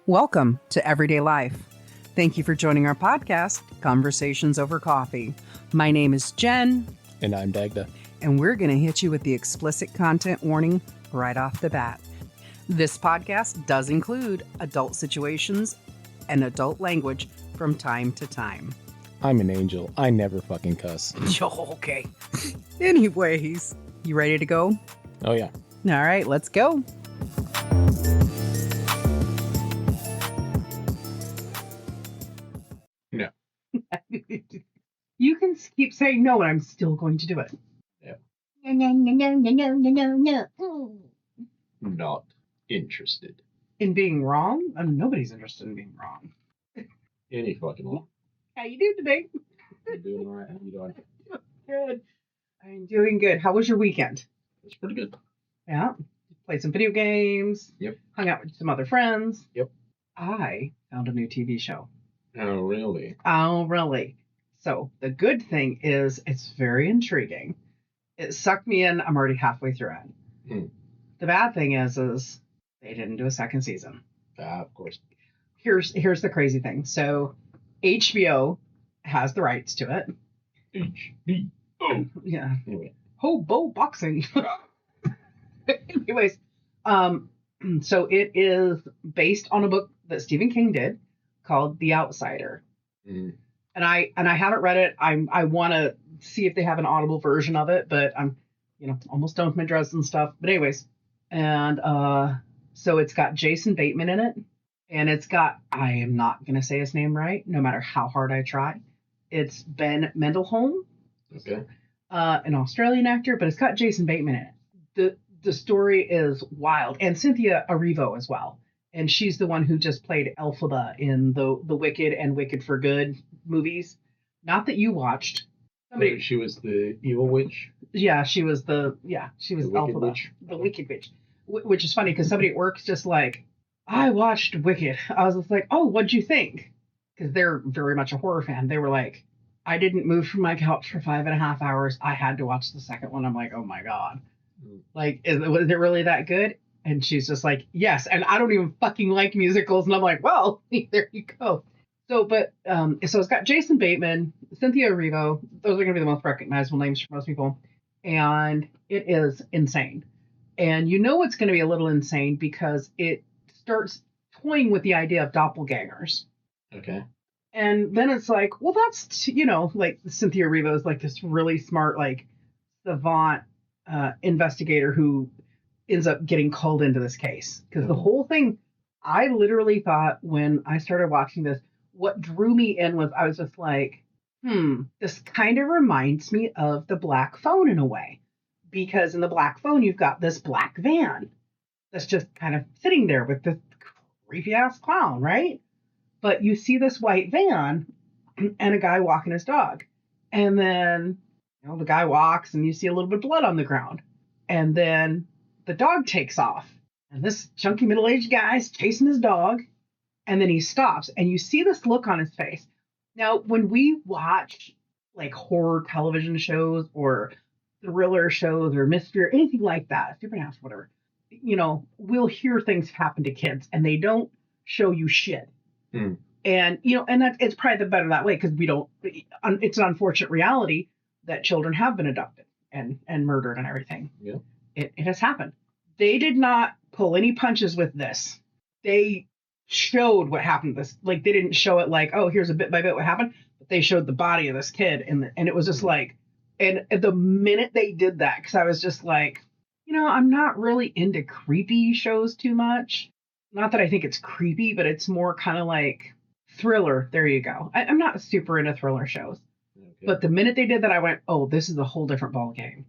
Welcome to Everyday Life. Thank you for joining our podcast, Conversations Over Coffee. My name is Jen. And I'm Dagda. And we're going to hit you with the explicit content warning right off the bat. This podcast does include adult situations and adult language from time to time. I'm an angel. I never fucking cuss. Okay. Anyways, you ready to go? Oh, yeah. All right, let's go. No. You can keep saying no, and I'm still going to do it. Yeah. No. Not interested. In being wrong? Nobody's interested in being wrong. Any fucking one. How you doing today? You doing all right? How you doing? Good. I'm doing good. How was your weekend? It's pretty good. Yeah. Played some video games. Yep. Hung out with some other friends. Yep. I found a new TV show. Oh, really? Oh, really? So the good thing is it's very intriguing. It sucked me in. I'm already halfway through it. The bad thing is they didn't do a second season. Of course. Here's the crazy thing. So HBO has the rights to it. HBO. Yeah. Anyway. Hobo boxing. Anyways, so it is based on a book that Stephen King did called The Outsider. Mm. And I haven't read it. I want to see if they have an Audible version of it, but I'm almost done with my Dresden stuff. But anyways, and so it's got Jason Bateman in it, and it's got, I am not gonna say his name right, no matter how hard I try. It's Ben Mendelholm. Okay. An Australian actor, but it's got Jason Bateman in it. The story is wild, and Cynthia Erivo as well. And she's the one who just played Elphaba in the Wicked and Wicked for Good movies. Not that you watched. Somebody. She was the evil witch. Yeah, she was Elphaba, the Wicked Witch. Which is funny because somebody at work's just like, I watched Wicked. I was just like, oh, what'd you think? Because they're very much a horror fan. They were like, I didn't move from my couch for 5.5 hours. I had to watch the second one. I'm like, oh my God. Like, was it really that good? And she's just like, yes. And I don't even fucking like musicals. And I'm like, well, there you go. So it's got Jason Bateman, Cynthia Erivo. Those are going to be the most recognizable names for most people. And it is insane. And you know it's going to be a little insane because it starts toying with the idea of doppelgangers. Okay. And then it's like, well, that's, like Cynthia Erivo is like this really smart, like savant investigator who ends up getting called into this case. Because the whole thing, I literally thought when I started watching this, what drew me in was I was just like, this kind of reminds me of the Black Phone in a way. Because in the Black Phone, you've got this black van that's just kind of sitting there with this creepy ass clown, right? But you see this white van and a guy walking his dog. And then, the guy walks and you see a little bit of blood on the ground. And then the dog takes off. And this chunky middle-aged guy's chasing his dog. And then he stops. And you see this look on his face. Now, when we watch like horror television shows or thriller shows or mystery or anything like that, supernatural, whatever, we'll hear things happen to kids and they don't show you shit. And, and that it's probably the better that way because it's an unfortunate reality that children have been abducted and murdered and everything. Yeah. It has happened. They did not pull any punches with this. They showed what happened to this. Like, they didn't show it like, oh, here's a bit by bit what happened. But they showed the body of this kid. And it was just like, and the minute they did that, because I was just like, I'm not really into creepy shows too much. Not that I think it's creepy, but it's more kind of like thriller. There you go. I'm not super into thriller shows. Okay. But the minute they did that, I went, oh, this is a whole different ball game.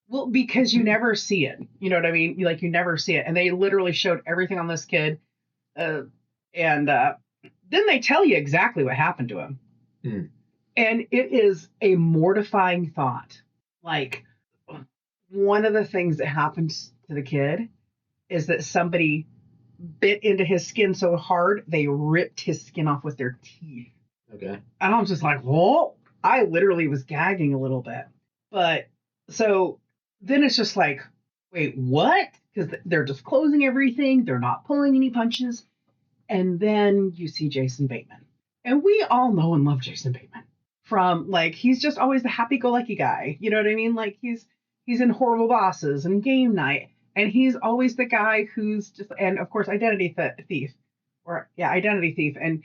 Well, because you never see it. You know what I mean? You never see it. And they literally showed everything on this kid. And then they tell you exactly what happened to him. And it is a mortifying thought. Like, one of the things that happened to the kid is that somebody bit into his skin so hard, they ripped his skin off with their teeth. Okay. And I was just like, whoa. I literally was gagging a little bit. But so then it's just like, wait, what? Because they're disclosing everything. They're not pulling any punches. And then you see Jason Bateman. And we all know and love Jason Bateman. From like he's just always the happy-go-lucky guy. You know what I mean? Like he's in Horrible Bosses and Game Night. And he's always the guy who's just, and of course, Identity Thief. And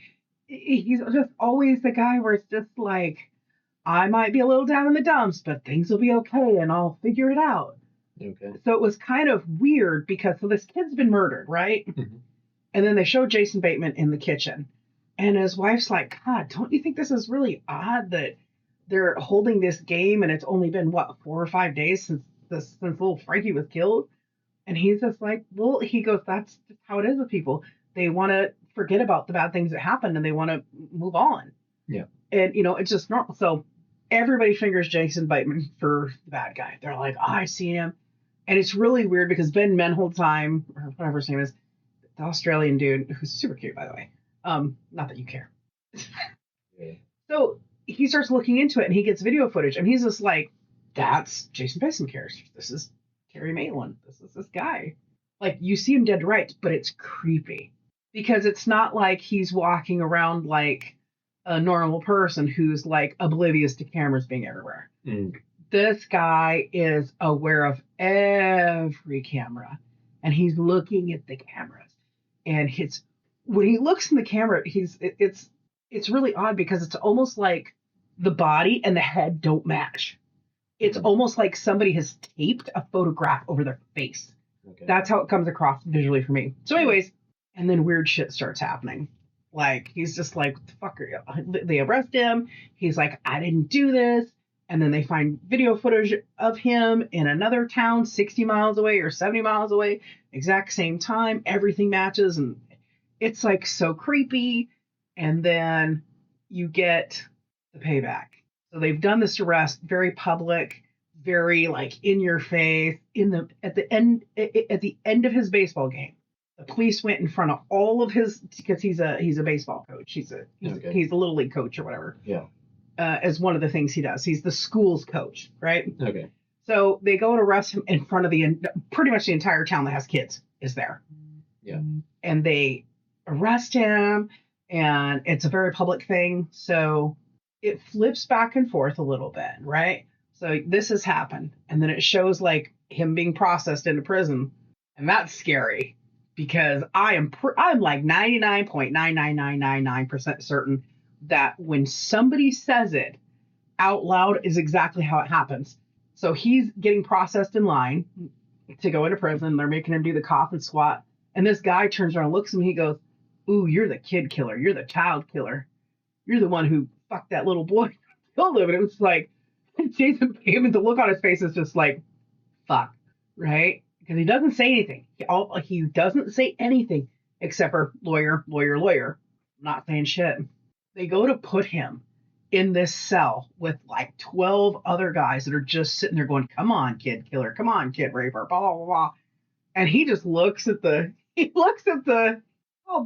he's just always the guy where it's just like, I might be a little down in the dumps, but things will be okay and I'll figure it out. Okay. So it was kind of weird because so this kid's been murdered, right? Mm-hmm. And then they show Jason Bateman in the kitchen. And his wife's like, God, don't you think this is really odd that they're holding this game and it's only been, 4 or 5 days since little Frankie was killed? And he's just like, well, he goes, that's just how it is with people. They want to forget about the bad things that happened and they want to move on. Yeah. And, it's just normal. So everybody fingers Jason Bateman for the bad guy. They're like, I see him. And it's really weird because Ben Menholdheim, or whatever his name is, the Australian dude, who's super cute, by the way. Not that you care. Yeah. So he starts looking into it and he gets video footage and he's just like, that's Jason Bateman character. This is Terry Malin. This is this guy. Like you see him dead to rights, but it's creepy because it's not like he's walking around like a normal person who's like oblivious to cameras being everywhere. Mm. This guy is aware of every camera and he's looking at the cameras and when he looks in the camera, it's really odd because it's almost like the body and the head don't match. It's almost like somebody has taped a photograph over their face. Okay. That's how it comes across visually for me. So anyways, and then weird shit starts happening. Like he's just like, what the fuck are you? They arrest him. He's like, I didn't do this. And then they find video footage of him in another town 60 miles away or 70 miles away, exact same time. Everything matches and it's like so creepy. And then you get the payback. So they've done this arrest, very public, very like in your face. At the end of his baseball game, the police went in front of all of his, because he's a baseball coach. He's a little league coach or whatever. Yeah. As one of the things he does, he's the school's coach, right? Okay. So they go and arrest him in front of pretty much the entire town that has kids is there. Yeah. And they arrest him, and it's a very public thing. So it flips back and forth a little bit, right? So this has happened, and then it shows like him being processed into prison, and that's scary because I'm like 99.99999% certain that when somebody says it out loud is exactly how it happens. So he's getting processed in line to go into prison. They're making him do the cough and squat, and this guy turns around and looks at him. He goes, "Ooh, you're the kid killer. You're the child killer. You're the one who fucked that little boy, killed him." And it was like, Jason Bateman, the look on his face is just like, fuck, right? Because he doesn't say anything. He doesn't say anything except for lawyer, lawyer, lawyer. I'm not saying shit. They go to put him in this cell with like 12 other guys that are just sitting there going, come on, kid killer. Come on, kid raper, blah, blah, blah. And he just looks at the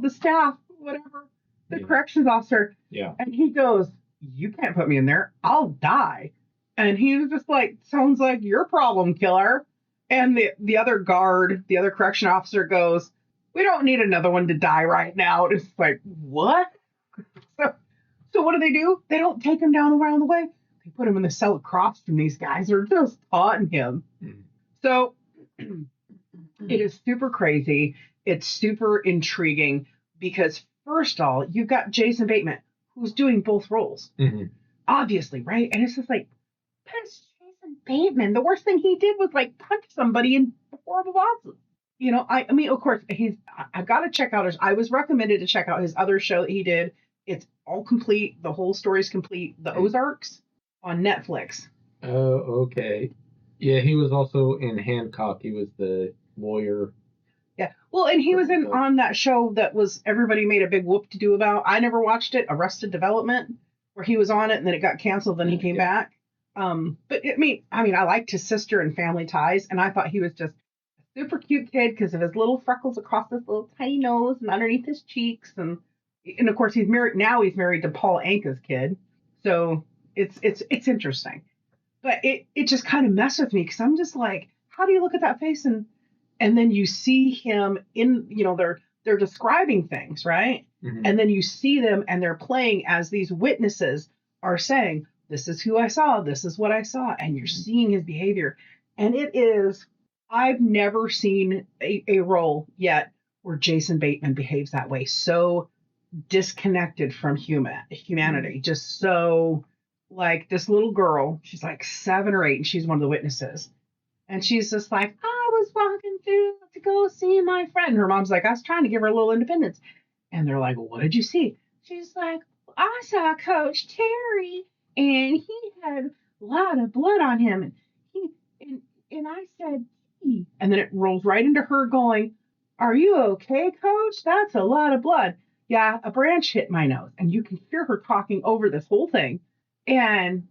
staff, whatever, the corrections officer. Yeah. And he goes, you can't put me in there. I'll die. And he was just like, sounds like your problem, killer. And the other guard, the other correction officer goes, we don't need another one to die right now. It's like, what? So what do? They don't take him down around the way. They put him in the cell across from these guys who are just taunting him. Mm. So it is super crazy. It's super intriguing because first of all, you've got Jason Bateman who's doing both roles. Mm-hmm. Obviously, right? And it's just like, that's Jason Bateman. The worst thing he did was like punch somebody in Horrible Bosses. I mean, of course, I've got to check out I was recommended to check out his other show that he did. It's all complete. The whole story's complete. The Ozarks on Netflix. Oh, okay. Yeah, he was also in Hancock. He was the lawyer. Yeah. Well, and he was on that show that was everybody made a big whoop to do about. I never watched it, Arrested Development, where he was on it and then it got canceled. Then he came back. But I mean, I liked his sister and Family Ties, and I thought he was just a super cute kid because of his little freckles across his little tiny nose and underneath his cheeks, and of course he's married to Paul Anka's kid, so it's interesting. But it just kind of messed with me because I'm just like, how do you look at that face and then you see him in, they're describing things, right? Mhm. And then you see them and they're playing as these witnesses are saying, this is who I saw, this is what I saw, and you're seeing his behavior. And it is, I've never seen a role yet where Jason Bateman behaves that way. So disconnected from humanity, just so like this little girl, she's like 7 or 8, and she's one of the witnesses. And she's just like, I was walking through to go see my friend. Her mom's like, I was trying to give her a little independence. And they're like, well, what did you see? She's like, I saw Coach Terry, and he had a lot of blood on him. And he and I said, "Gee." And then it rolls right into her going, are you okay, Coach? That's a lot of blood. Yeah, a branch hit my nose. And you can hear her talking over this whole thing. And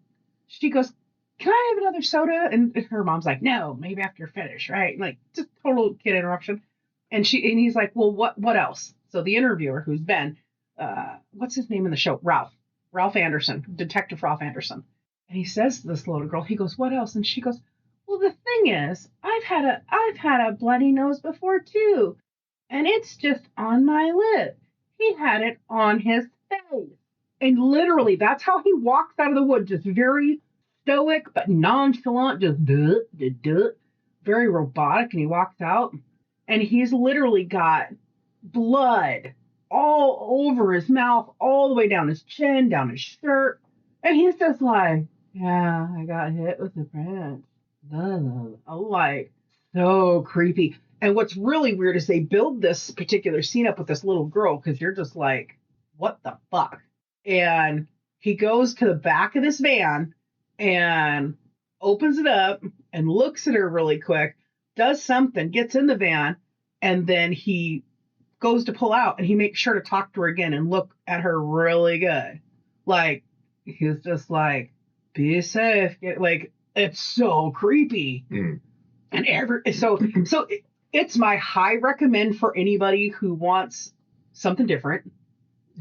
she goes, can I have another soda? And her mom's like, no, maybe after you're finished, right? Like, just total kid interruption. And he's like, well, what else? So the interviewer, who's Ben, what's his name in the show? Ralph Anderson, Detective Ralph Anderson. And he says to this little girl, he goes, what else? And she goes, well, the thing is, I've had a bloody nose before too, and it's just on my lip. He had it on his face, and literally, that's how he walks out of the wood, just very stoic but nonchalant, just duh, duh, duh, very robotic. And he walks out, and he's literally got blood all over his mouth, all the way down his chin, down his shirt, and he's just like, yeah, I got hit with a branch. Oh, like, so creepy. And what's really weird is they build this particular scene up with this little girl because you're just like, what the fuck? And he goes to the back of this van and opens it up and looks at her really quick, does something, gets in the van, and then he goes to pull out and he makes sure to talk to her again and look at her really good. Like, he's just like, be safe. Like, it's so creepy. And so it's my high recommend for anybody who wants something different.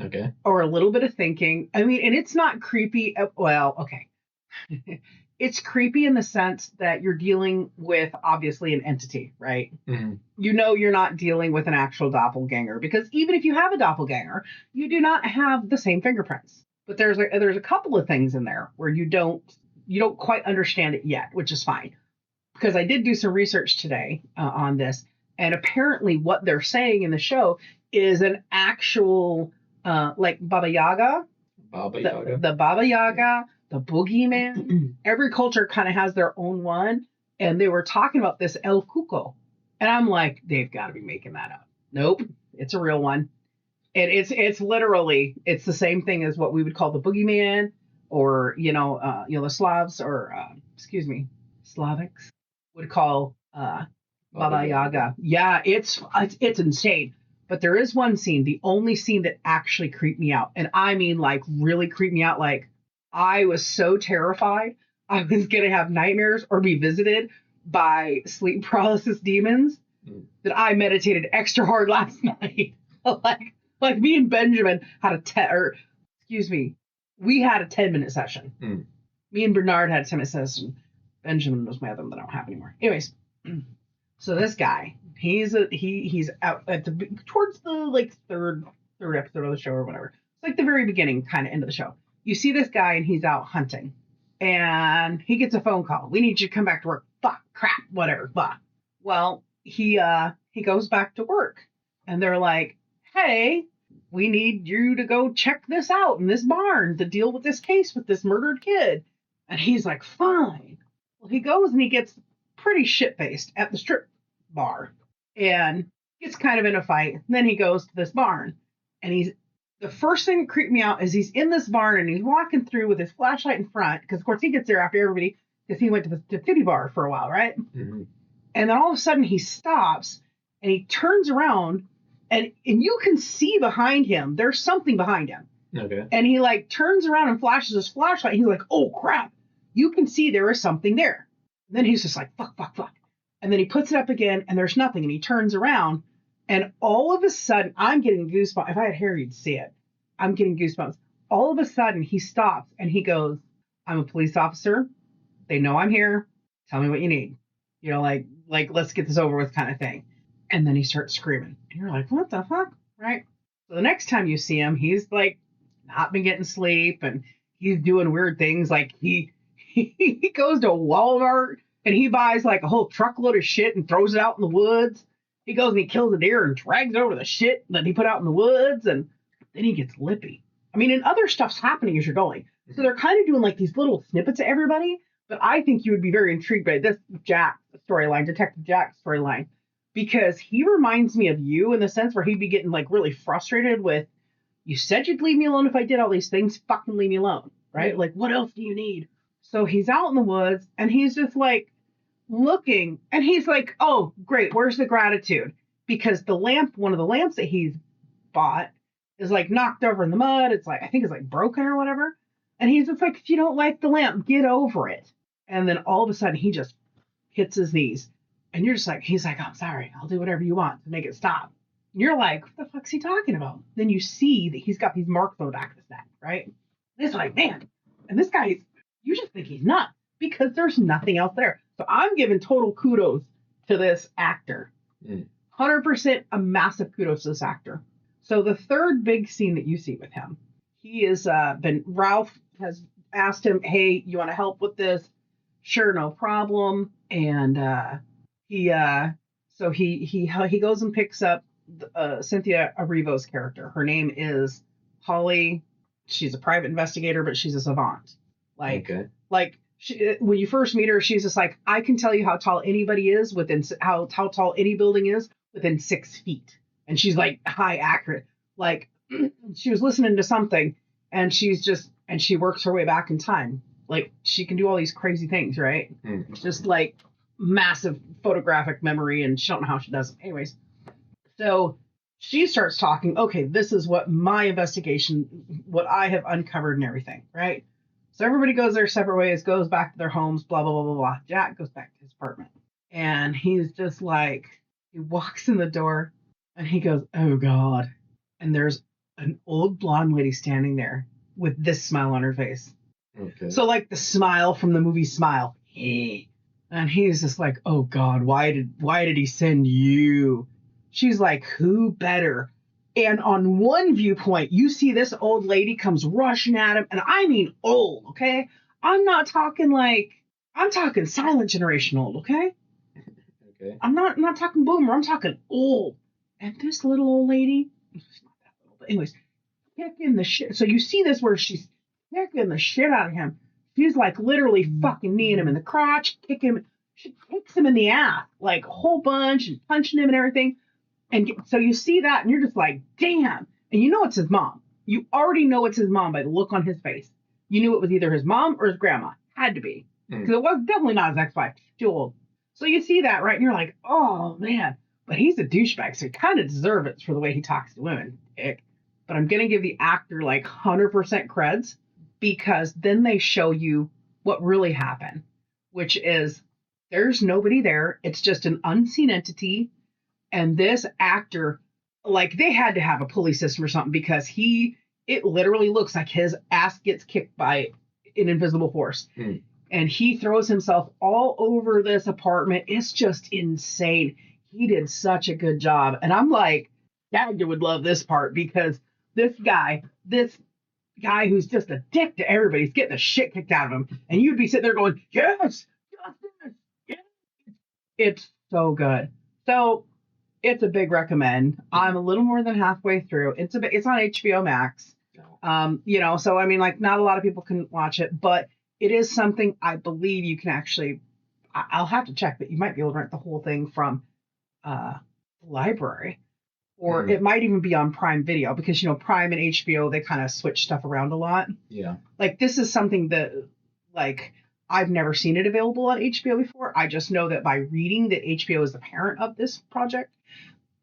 Okay. Or a little bit of thinking. I mean, and it's not creepy. Well, okay. It's creepy in the sense that you're dealing with obviously an entity, right? Mm-hmm. You know you're not dealing with an actual doppelganger, because even if you have a doppelganger, you do not have the same fingerprints. But there's a couple of things in there where you don't quite understand it yet, which is fine. Because I did do some research today on this, and apparently what they're saying in the show is an actual like Babayaga, the Babayaga, the boogeyman. Every culture kind of has their own one, and they were talking about this El Cuco, and I'm like, they've got to be making that up. Nope, it's a real one, and it's literally it's the same thing as what we would call the boogeyman, or the Slavs, or Slavics would call Baba Yaga. Yeah, it's insane. But there is one scene, the only scene that actually creeped me out. And I mean, like, really creeped me out. Like, I was so terrified I was going to have nightmares or be visited by sleep paralysis demons that I meditated extra hard last night. like me and Benjamin had we had a 10-minute session. Me and Bernard had a 10-minute session. Benjamin was my other one that I don't have anymore. Anyways, so this guy, he's out at towards the like third episode of the show or whatever. It's like the very beginning, kind of end of the show. You see this guy and he's out hunting, and he gets a phone call. We need you to come back to work. Fuck, crap, whatever. Blah. Well, he goes back to work, and they're like, hey, we need you to go check this out in this barn to deal with this case with this murdered kid. And he's like, fine. Well, he goes and he gets pretty shit-faced at the strip bar and gets kind of in a fight. And then he goes to this barn, and the first thing that creeped me out is he's in this barn and he's walking through with his flashlight in front, because of course he gets there after everybody, because he went to the titty bar for a while, right? Mm-hmm. And then all of a sudden he stops and he turns around, and you can see behind him there's something behind him. Okay. And he like turns around and flashes his flashlight. And he's like, oh crap, you can see there is something there. And then he's just like, fuck. And then he puts it up again and there's nothing. And he turns around, and all of a sudden, I'm getting goosebumps. If I had hair, you'd see it. I'm getting goosebumps. All of a sudden, he stops and he goes, I'm a police officer. They know I'm here. Tell me what you need. Like let's get this over with, kind of thing. And then he starts screaming. And you're like, what the fuck? Right? So the next time you see him, he's like not been getting sleep and he's doing weird things. Like he goes to Walmart and he buys like a whole truckload of shit and throws it out in the woods. He goes and he kills a deer and drags over the shit that he put out in the woods, and then he gets lippy. I mean, and other stuff's happening as you're going. So they're kind of doing like these little snippets of everybody, but I think you would be very intrigued by this Jack storyline, Detective Jack storyline, because he reminds me of you in the sense where he'd be getting like really frustrated with, you said you'd leave me alone if I did all these things, fucking leave me alone, right? Like, what else do you need? So he's out in the woods and he's just like looking and he's like, oh, great, where's the gratitude? Because the lamp, one of the lamps that he's bought is like knocked over in the mud. It's like, I think it's like broken or whatever. And he's just like, if you don't like the lamp, get over it. And then all of a sudden he just hits his knees. And you're just like, he's like, I'm sorry, I'll do whatever you want to make it stop. And you're like, what the fuck's he talking about? Then you see that he's got these marks on the back of his neck, right? And it's like, man. And this guy, you just think he's nuts because there's nothing else there. So I'm giving total kudos to this actor. 100% a massive kudos to this actor. So the third big scene that you see with him, he is Ralph has asked him, hey, you want to help with this? Sure, no problem. And he goes and picks up Cynthia Erivo's character. Her name is Holly. She's a private investigator, but she's a savant. When you first meet her, she's just like, I can tell you how tall anybody is within how tall any building is within 6 feet. And she's like high accurate. Like she was listening to something and she works her way back in time. Like she can do all these crazy things, right? Just like massive photographic memory, and she don't know how she does it. Anyways, so she starts talking, okay, this is what my investigation, what I have uncovered and everything, right? So everybody goes their separate ways, goes back to their homes, blah, blah, blah, blah, blah. Jack goes back to his apartment. And he's just like, he walks in the door and he goes, oh God. And there's an old blonde lady standing there with this smile on her face. Okay. So like the smile from the movie Smile. And he's just like, oh God, why did he send you? She's like, who better? And on one viewpoint, you see this old lady comes rushing at him. And I mean old, okay? I'm talking silent generation old, okay? Okay. I'm not talking boomer. I'm talking old. And this little old lady, she's not that little, but anyways, kicking the shit. So you see this where she's kicking the shit out of him. She's like literally fucking kneeing him in the crotch, she kicks him in the ass, like a whole bunch and punching him and everything. And so you see that and you're just like, damn. And you know it's his mom. You already know it's his mom by the look on his face. You knew it was either his mom or his grandma. Had to be. Because it was definitely not his ex-wife. She's too old. So you see that, right? And you're like, oh, man. But he's a douchebag, so he kind of deserves it for the way he talks to women. But I'm going to give the actor like 100% creds, because then they show you what really happened, which is there's nobody there. It's just an unseen entity. And this actor, like, they had to have a pulley system or something, because it literally looks like his ass gets kicked by an invisible force. And he throws himself all over this apartment. It's just insane. He did such a good job. And I'm like, Dagger would love this part, because this guy who's just a dick to everybody, he's getting the shit kicked out of him. And you'd be sitting there going, yes, justice, yes. It's so good. So it's a big recommend. I'm a little more than halfway through. It's on HBO Max. So I mean, like, not a lot of people can watch it, but it is something I believe you can actually, I'll have to check, but you might be able to rent the whole thing from the library, or it might even be on Prime Video, because, Prime and HBO, they kind of switch stuff around a lot. Yeah. Like, this is something that, like, I've never seen it available on HBO before. I just know that by reading that HBO is the parent of this project.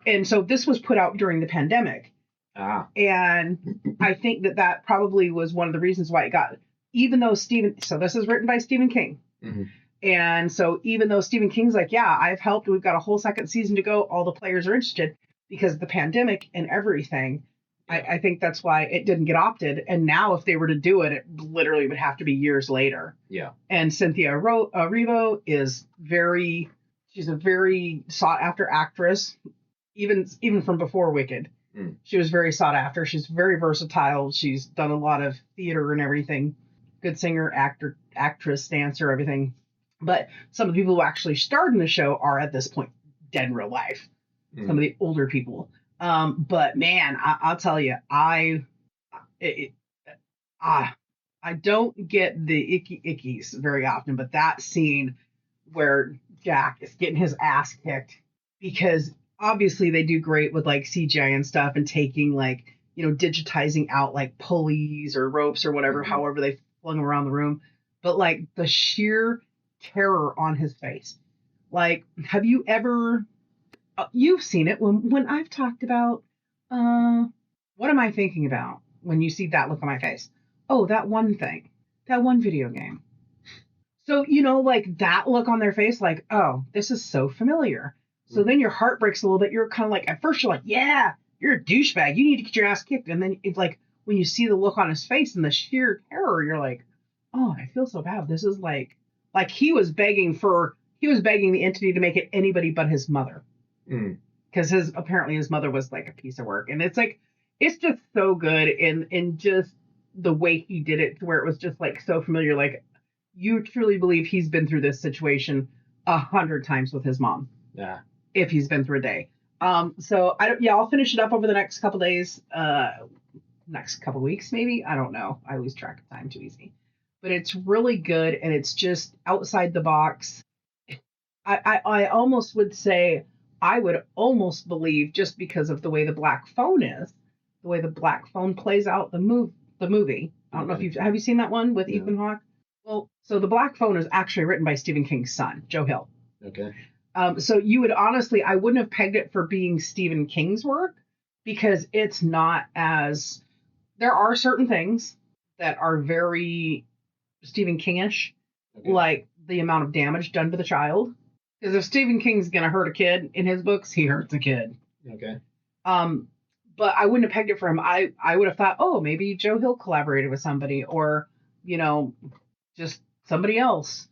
And so this was put out during the pandemic. And I think that probably was one of the reasons why it got, even though so this is written by Stephen King. And so even though Stephen King's like, yeah, I've helped, we've got a whole second season to go, all the players are interested, because of the pandemic and everything. I think that's why it didn't get opted. And now if they were to do it, it literally would have to be years later. Yeah. And Cynthia Erivo is she's a very sought after actress. even from before Wicked. She was very sought after. She's very versatile. She's done a lot of theater and everything. Good singer, actor, actress, dancer, everything. But some of the people who actually starred in the show are at this point dead in real life. Some of the older people. But man, I'll tell you, I don't get the ickies very often, but that scene where Jack is getting his ass kicked, because obviously they do great with like CGI and stuff and taking like, digitizing out like pulleys or ropes or whatever, however they flung them around the room. But like the sheer terror on his face. Like, have you ever, you've seen it when I've talked about, what am I thinking about when you see that look on my face? Oh, that one thing, that one video game. So, like that look on their face, like, oh, this is so familiar. So then your heart breaks a little bit. You're kind of like, at first you're like, yeah, you're a douchebag. You need to get your ass kicked. And then it's like, when you see the look on his face and the sheer terror, you're like, oh, I feel so bad. This is like he was begging the entity to make it anybody but his mother. Because apparently his mother was like a piece of work. And it's like, it's just so good. And just the way he did it, to where it was just like so familiar. Like, you truly believe he's been through this situation 100 times with his mom. Yeah. If he's been through a day. So I'll finish it up over the next couple days, next couple weeks, maybe. I don't know. I lose track of time too easy. But it's really good, and it's just outside the box. I almost would say, I would almost believe, just because of the way the Black Phone is, the way the Black Phone plays out the movie. I don't know if have you seen that one with Ethan Hawke? Well, so the Black Phone is actually written by Stephen King's son, Joe Hill. Okay. So you would honestly, I wouldn't have pegged it for being Stephen King's work, because it's not as, there are certain things that are very Stephen King-ish, like the amount of damage done to the child. Because if Stephen King's going to hurt a kid in his books, he hurts a kid. Okay. But I wouldn't have pegged it for him. I would have thought, oh, maybe Joe Hill collaborated with somebody, or, just somebody else.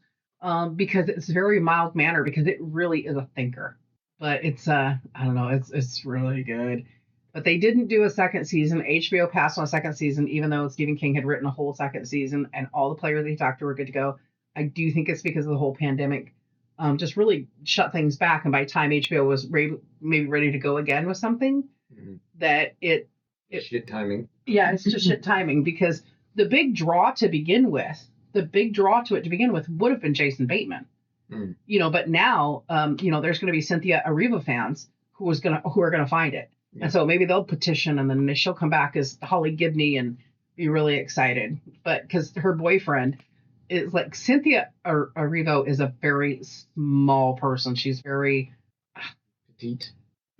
Because it's very mild mannered, because it really is a thinker. But it's I don't know, it's really good. But they didn't do a second season. HBO passed on a second season, even though Stephen King had written a whole second season and all the players they talked to were good to go. I do think it's because of the whole pandemic, just really shut things back. And by the time HBO was maybe ready to go again with something, that it shit timing. Yeah, it's just shit timing, because the big draw to begin with would have been Jason Bateman. But now, there's going to be Cynthia Erivo fans who are going to find it. And so maybe they'll petition, and then she'll come back as Holly Gibney and be really excited. But because her boyfriend is like, Cynthia Erivo is a very small person. She's very petite.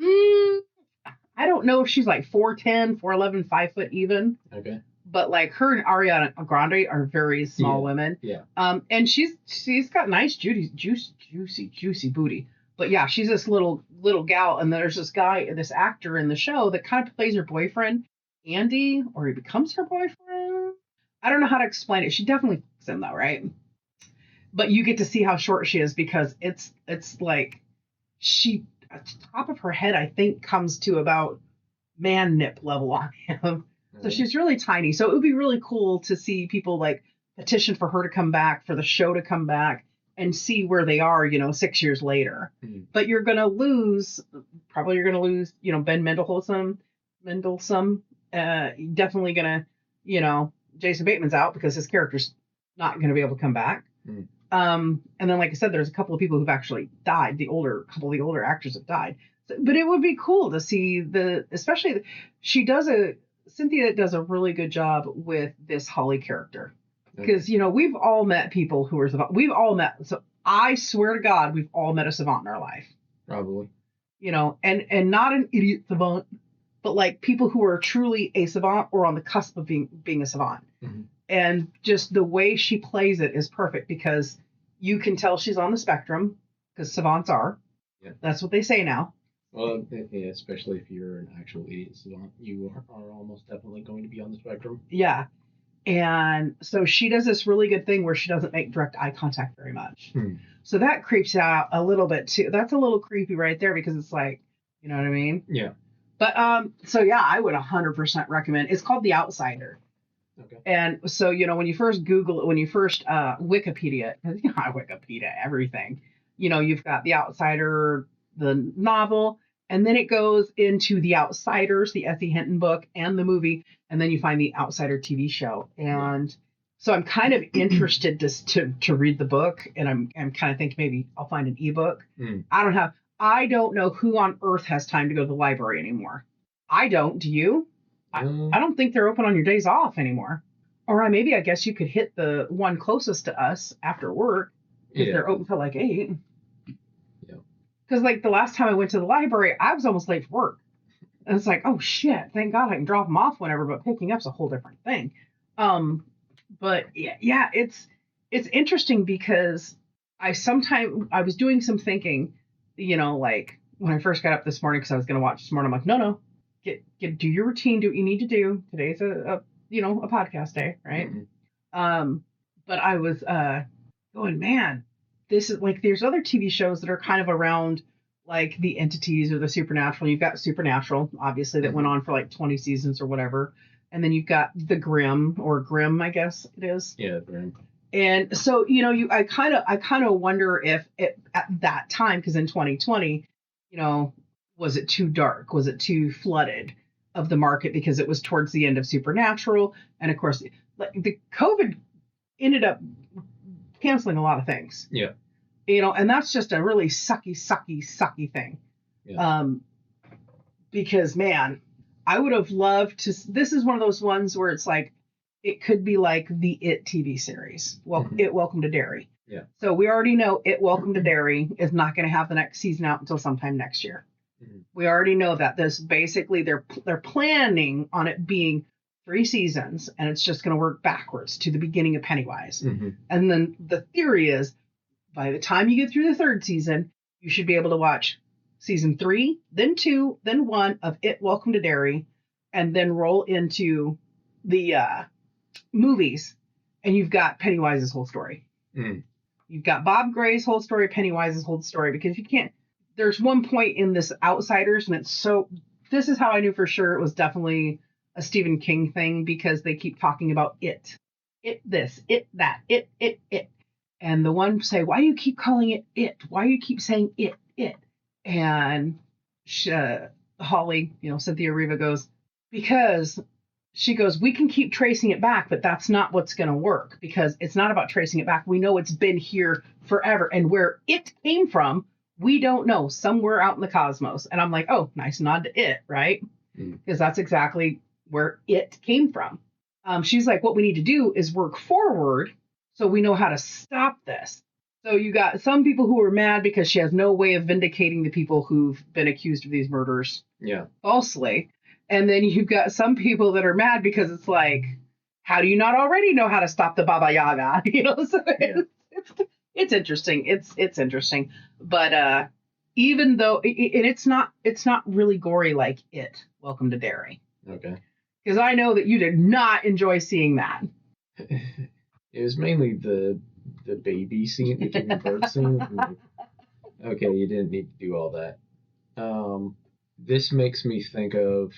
I don't know if she's like 4'10", 4'11", 5 foot even. Okay. But like her and Ariana Grande are very small women. Yeah. And she's got nice juicy booty. But yeah, she's this little gal, and there's this actor in the show that kind of plays her boyfriend, Andy, or he becomes her boyfriend. I don't know how to explain it. She definitely fucks him though, right? But you get to see how short she is, because it's like she, at the top of her head, I think, comes to about man nip level on him. So she's really tiny. So it would be really cool to see people like petition for her to come back, for the show to come back, and see where they are, 6 years later. But you're going to lose, Ben Mendelsohn. Definitely going to, Jason Bateman's out because his character's not going to be able to come back. And then, like I said, there's a couple of people who've actually died. A couple of the older actors have died. But it would be cool to see Cynthia does a really good job with this Holly character. Because, we've all met people who are savant. So I swear to God, we've all met a savant in our life. Probably. And not an idiot savant, but like people who are truly a savant or on the cusp of being a savant. And just the way she plays it is perfect, because you can tell she's on the spectrum, because savants are. Yeah. That's what they say now. Well, yeah, especially if you're an actual idiot savant, you are almost definitely going to be on the spectrum. Yeah. And so she does this really good thing where she doesn't make direct eye contact very much. So that creeps out a little bit too. That's a little creepy right there, because it's like, You know what I mean? Yeah. But so yeah, I would 100% recommend. It's called The Outsider. Okay. And so, when you first Google it, when you first Wikipedia, because I Wikipedia everything, you've got The Outsider, the novel, and then it goes into The Outsiders, the S.E. Hinton book, and the movie, and then you find the Outsider TV show. And so I'm kind of interested to read the book, and I'm kind of thinking maybe I'll find an ebook. I don't know who on earth has time to go to the library anymore. I don't. Do you? I don't think they're open on your days off anymore. Or maybe I guess you could hit the one closest to us after work because they're open till like 8. Yeah. Because like the last time I went to the library, I was almost late for work. And it's like, oh shit, thank God I can drop them off whenever, but picking up's a whole different thing. But yeah, it's interesting because I was doing some thinking, like when I first got up this morning because I was going to watch this morning, I'm like, no, do your routine, do what you need to do. Today's a podcast day, right? Mm-hmm. But I was going, man, this is like, there's other TV shows that are kind of around like the entities or the supernatural. You've got Supernatural, obviously, that went on for like 20 seasons or whatever. And then you've got the Grimm, I guess it is. Yeah, Grimm. And so, I kind of wonder if at that time, because in 2020, was it too dark? Was it too flooded of the market because it was towards the end of Supernatural? And of course, the COVID ended up canceling a lot of things. Yeah. And that's just a really sucky thing. Yeah. Because man, I would have loved to. This is one of those ones where it's like, it could be like the It TV series. Well, It Welcome to Derry. Yeah. So we already know It Welcome to Derry is not going to have the next season out until sometime next year. Mm-hmm. We already know that. This basically they're planning on it being 3 seasons, and it's just going to work backwards to the beginning of Pennywise. Mm-hmm. And then the theory is, by the time you get through the 3rd season, you should be able to watch season 3, then 2, then 1 of It Welcome to Derry, and then roll into the movies, and you've got Pennywise's whole story. Mm. You've got Bob Gray's whole story, Pennywise's whole story, because you can't. There's one point in this Outsiders, and this is how I knew for sure it was definitely a Stephen King thing, because they keep talking about it this, it that, it. And the one say, why do you keep calling it it? Why do you keep saying it? And Holly, Cynthia Erivo goes, because she goes, we can keep tracing it back, but that's not what's going to work, because it's not about tracing it back. We know it's been here forever. And where it came from, we don't know, somewhere out in the cosmos. And I'm like, oh, nice nod to it, right? Because that's exactly where it came from. She's like, what we need to do is work forward so we know how to stop this. So you got some people who are mad because she has no way of vindicating the people who've been accused of these murders falsely. And then you've got some people that are mad because it's like, how do you not already know how to stop the Baba Yaga? So it's interesting. It's interesting. But even though it's not really gory like It Welcome to Derry. Okay. Because I know that you did not enjoy seeing that. It was mainly the baby scene, the giving birth scene. Like, okay, you didn't need to do all that. This makes me think of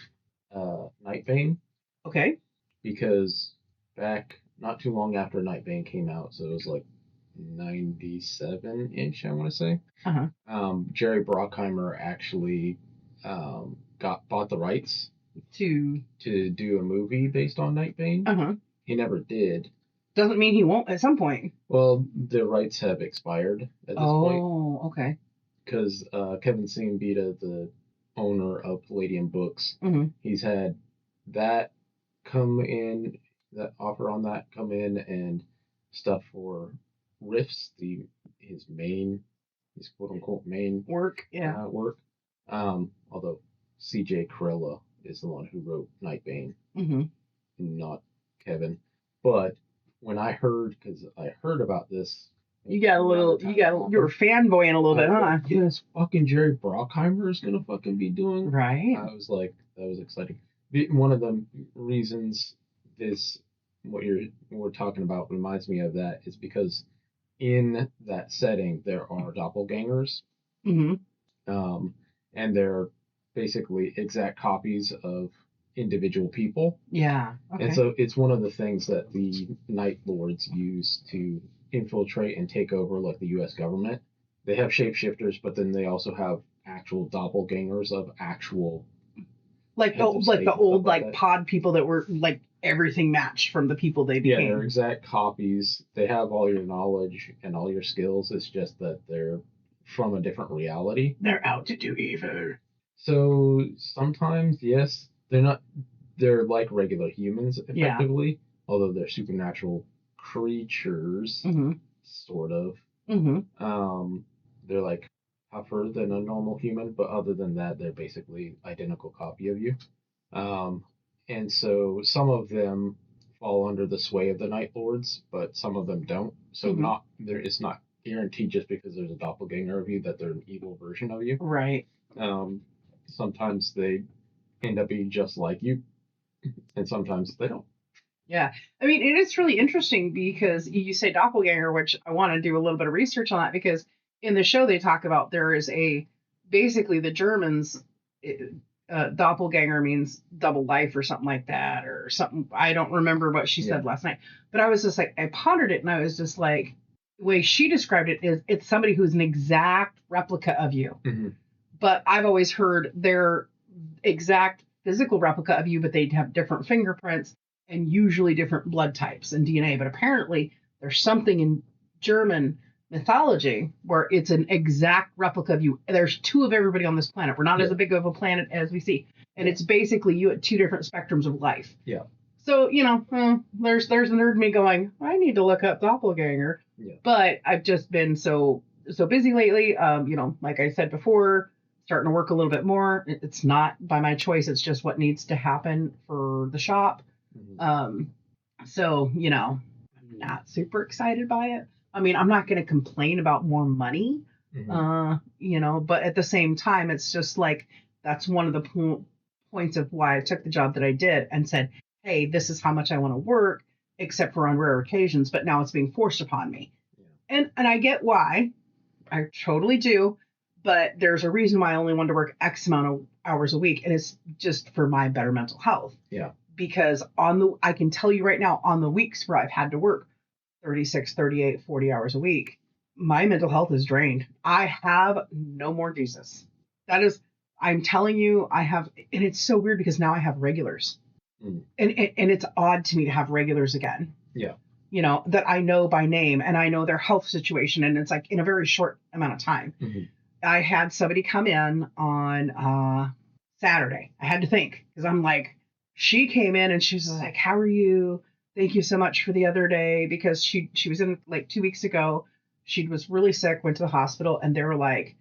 Nightbane. Okay. Because back not too long after Nightbane came out, so it was like 97-ish, I want to say. Jerry Bruckheimer actually bought the rights to do a movie based on Nightbane. He never did. Doesn't mean he won't at some point. Well, the rights have expired at this point. Oh, okay. Because Kevin Siembita, the owner of Palladium Books, he's had that come in, that offer on that come in, and stuff for Riffs, his quote unquote main work. Although C.J. Corella is the one who wrote Nightbane, not Kevin. But when I heard about this, you were fanboying a little bit, huh? Yes, fucking Jerry Bruckheimer is gonna fucking be doing. Right. I was like, that was exciting. One of the reasons what we're talking about reminds me of that is because in that setting there are doppelgangers, and they're basically exact copies of individual people. Yeah. Okay. And so it's one of the things that the Night Lords use to infiltrate and take over like the US government. They have shapeshifters, but then they also have actual doppelgangers of actual like the old like pod people that were like everything matched from the people they became. Yeah, they're exact copies. They have all your knowledge and all your skills. It's just that they're from a different reality. They're out to do evil. So sometimes, yes, they're not. They're like regular humans, effectively, although they're supernatural creatures, sort of. They're like tougher than a normal human, but other than that, they're basically identical copy of you. And so some of them fall under the sway of the Night Lords, but some of them don't. So it's not guaranteed just because there's a doppelganger of you that they're an evil version of you. Right. Sometimes they end up being just like you, and sometimes they don't. Yeah. I mean, it is really interesting because you say doppelganger, which I want to do a little bit of research on that, because in the show they talk about there is basically the Germans, doppelganger means double life or something like that, or something. I don't remember what she said last night, but I was just like, I pondered it and I was just like, the way she described it is it's somebody who's an exact replica of you. But I've always heard they're exact physical replica of you, but they'd have different fingerprints and usually different blood types and DNA. But apparently there's something in German mythology where it's an exact replica of you. There's two of everybody on this planet. We're not as big of a planet as we see. And it's basically you at two different spectrums of life. Yeah. So, there's a nerd in me going, I need to look up doppelganger. Yeah. But I've just been so busy lately. Like I said before, starting to work a little bit more. It's not by my choice. It's just what needs to happen for the shop. So, I'm not super excited by it. I mean, I'm not going to complain about more money, but at the same time, it's just like, that's one of the points of why I took the job that I did and said, hey, this is how much I want to work, except for on rare occasions, but now it's being forced upon me. Yeah. And I get why. I totally do. But there's a reason why I only wanted to work X amount of hours a week, and it's just for my better mental health. Yeah. Because I can tell you right now, on the weeks where I've had to work 36, 38, 40 hours a week, my mental health is drained. I have no more Jesus. I'm telling you, and it's so weird because now I have regulars. And it's odd to me to have regulars again. Yeah. That I know by name and I know their health situation, and it's like in a very short amount of time. I had somebody come in on Saturday. I had to think because I'm like, she came in and she was like, how are you? Thank you so much for the other day, because she was in like 2 weeks ago. She was really sick, went to the hospital, and they were like,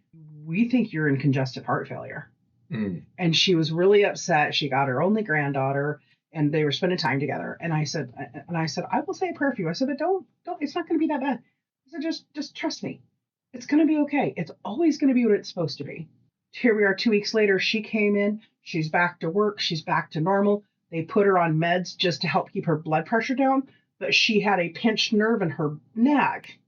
we think you're in congestive heart failure. And she was really upset. She got her only granddaughter and they were spending time together. And I said, I will say a prayer for you. I said, but don't, it's not going to be that bad. I said, just trust me. It's going to be okay. It's always going to be what it's supposed to be. Here we are 2 weeks later. She came in. She's back to work. She's back to normal. They put her on meds just to help keep her blood pressure down. But she had a pinched nerve in her neck.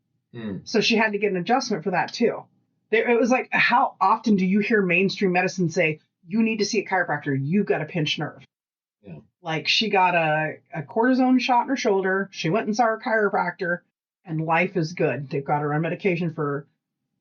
So she had to get an adjustment for that too. It was like, how often do you hear mainstream medicine say, you need to see a chiropractor, you've got a pinched nerve? Yeah. Like she got a cortisone shot in her shoulder. She went and saw her chiropractor and life is good. They've got her on medication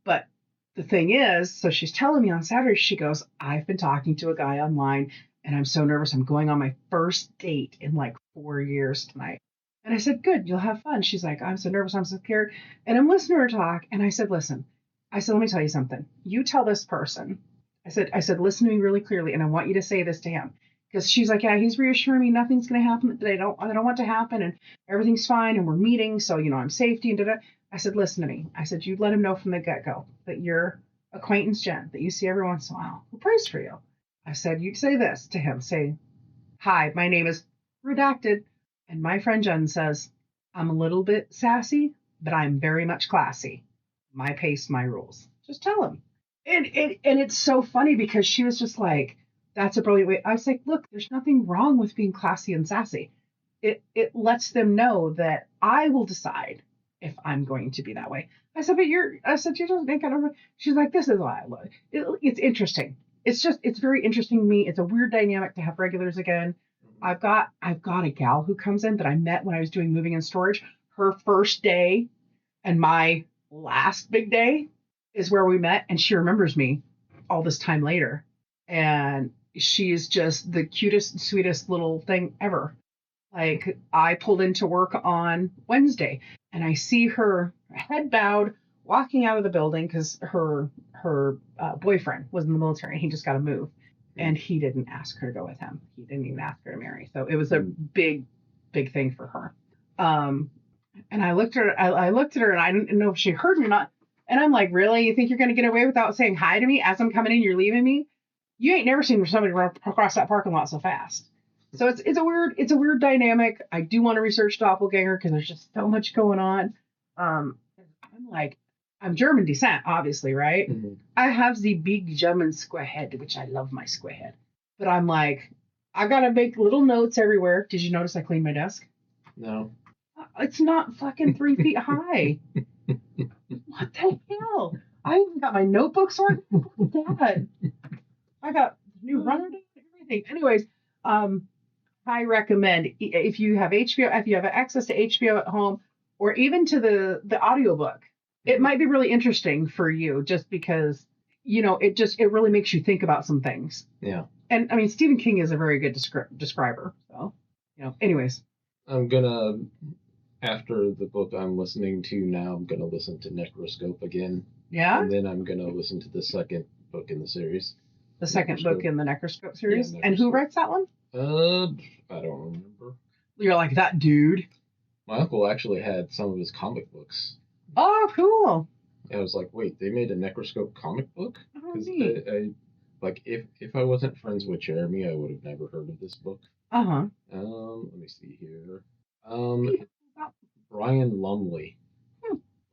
but the thing is, so she's telling me on Saturday, she goes, I've been talking to a guy online and I'm so nervous. I'm going on my first date in like 4 years tonight. And I said, good, you'll have fun. She's like, I'm so nervous. I'm so scared. And I'm listening to her talk. And I said, listen, let me tell you something. You tell this person. I said, listen to me really clearly. And I want you to say this to him. Because she's like, yeah, he's reassuring me nothing's going to happen that I don't want to happen. And everything's fine. And we're meeting. So, I'm safety and da-da. I said, listen to me. I said, you let him know from the get-go that you're acquaintance Jen, that you see every once in a while, who prays for you. I said, you'd say this to him. Say, hi, my name is redacted. And my friend Jen says, I'm a little bit sassy, but I'm very much classy. My pace, my rules. Just tell him. And it's so funny because she was just like, that's a brilliant way. I was like, look, there's nothing wrong with being classy and sassy. It lets them know that I will decide if I'm going to be that way. I said, you don't think I don't. She's like, this is why I love it. It's interesting. it's very interesting to me. It's a weird dynamic to have regulars again. I've got a gal who comes in that I met when I was doing moving and storage. Her first day and my last big day is where we met, and she remembers me all this time later. And she's just the cutest, sweetest little thing ever. Like, I pulled into work on Wednesday, and I see her head bowed walking out of the building because her boyfriend was in the military and he just got to move. And he didn't ask her to go with him. He didn't even ask her to marry. So it was a big, big thing for her. And I looked at her, and I didn't know if she heard me or not. And I'm like, really? You think you're going to get away without saying hi to me as I'm coming in? You're leaving me? You ain't never seen somebody run across that parking lot so fast. So it's a weird dynamic. I do want to research doppelganger because there's just so much going on. I'm German descent, obviously, right? Mm-hmm. I have the big German square head, which I love my square head. But I'm like, I gotta make little notes everywhere. Did you notice I cleaned my desk? No. It's not fucking 3 feet high. What the hell? I even got my notebook sorted. Dad, I got new runner and everything. Anyways, I recommend if you have HBO, if you have access to HBO at home, or even to the audiobook. It might be really interesting for you just because, it really makes you think about some things. Yeah. And I mean, Stephen King is a very good describer. So, anyways. I'm gonna, after the book I'm listening to now, I'm gonna listen to Necroscope again. Yeah? And then I'm gonna listen to the second book in the series. The second book in the Necroscope series? Yeah, Necroscope. And who writes that one? I don't remember. You're like, that dude. My uncle actually had some of his comic books. Oh, cool. I was like, wait, they made a Necroscope comic book? Because if I wasn't friends with Jeremy, I would have never heard of this book. Uh-huh. Let me see here. Brian Lumley.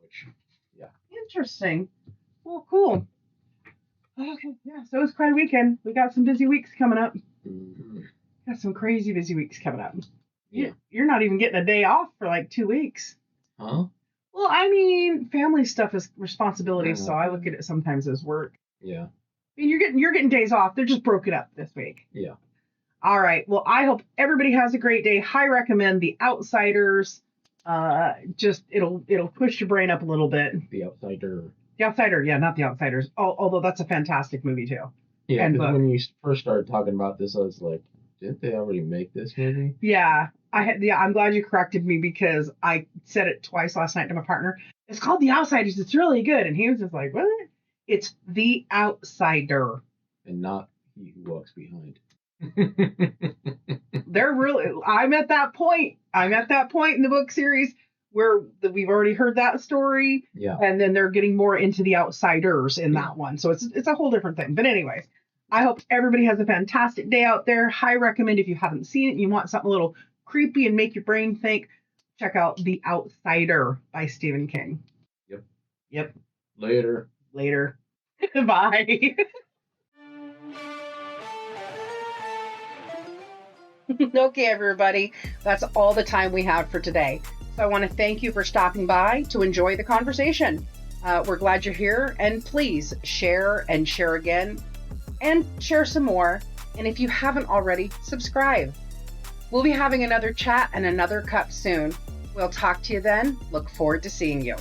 Which, yeah. Interesting. Well, cool. Okay, yeah, so it's quite a weekend. We got some busy weeks coming up. Mm-hmm. Got some crazy busy weeks coming up. Yeah. You're not even getting a day off for like 2 weeks. Huh? Well, I mean, family stuff is responsibility, so I look at it sometimes as work. Yeah. I mean, you're getting days off. They're just broken up this week. Yeah. All right. Well, I hope everybody has a great day. High recommend The Outsiders. It'll push your brain up a little bit. The Outsider. The Outsider, yeah, not The Outsiders. Although that's a fantastic movie too. Yeah, because when you first started talking about this, I was like, didn't they already make this movie? Yeah. I'm glad you corrected me because I said it twice last night to my partner. It's called The Outsiders. It's really good. And he was just like, what? It's The Outsider. And not He Who Walks Behind. I'm at that point in the book series where we've already heard that story. Yeah. And then they're getting more into the outsiders in that one. So it's a whole different thing. But anyways, I hope everybody has a fantastic day out there. High recommend if you haven't seen it and you want something a little creepy and make your brain think, check out The Outsider by Stephen King. Yep. Later. Bye. Okay, everybody. That's all the time we have for today. So I want to thank you for stopping by to enjoy the conversation. We're glad you're here, and please share and share again and share some more. And if you haven't already, subscribe. We'll be having another chat and another cup soon. We'll talk to you then. Look forward to seeing you.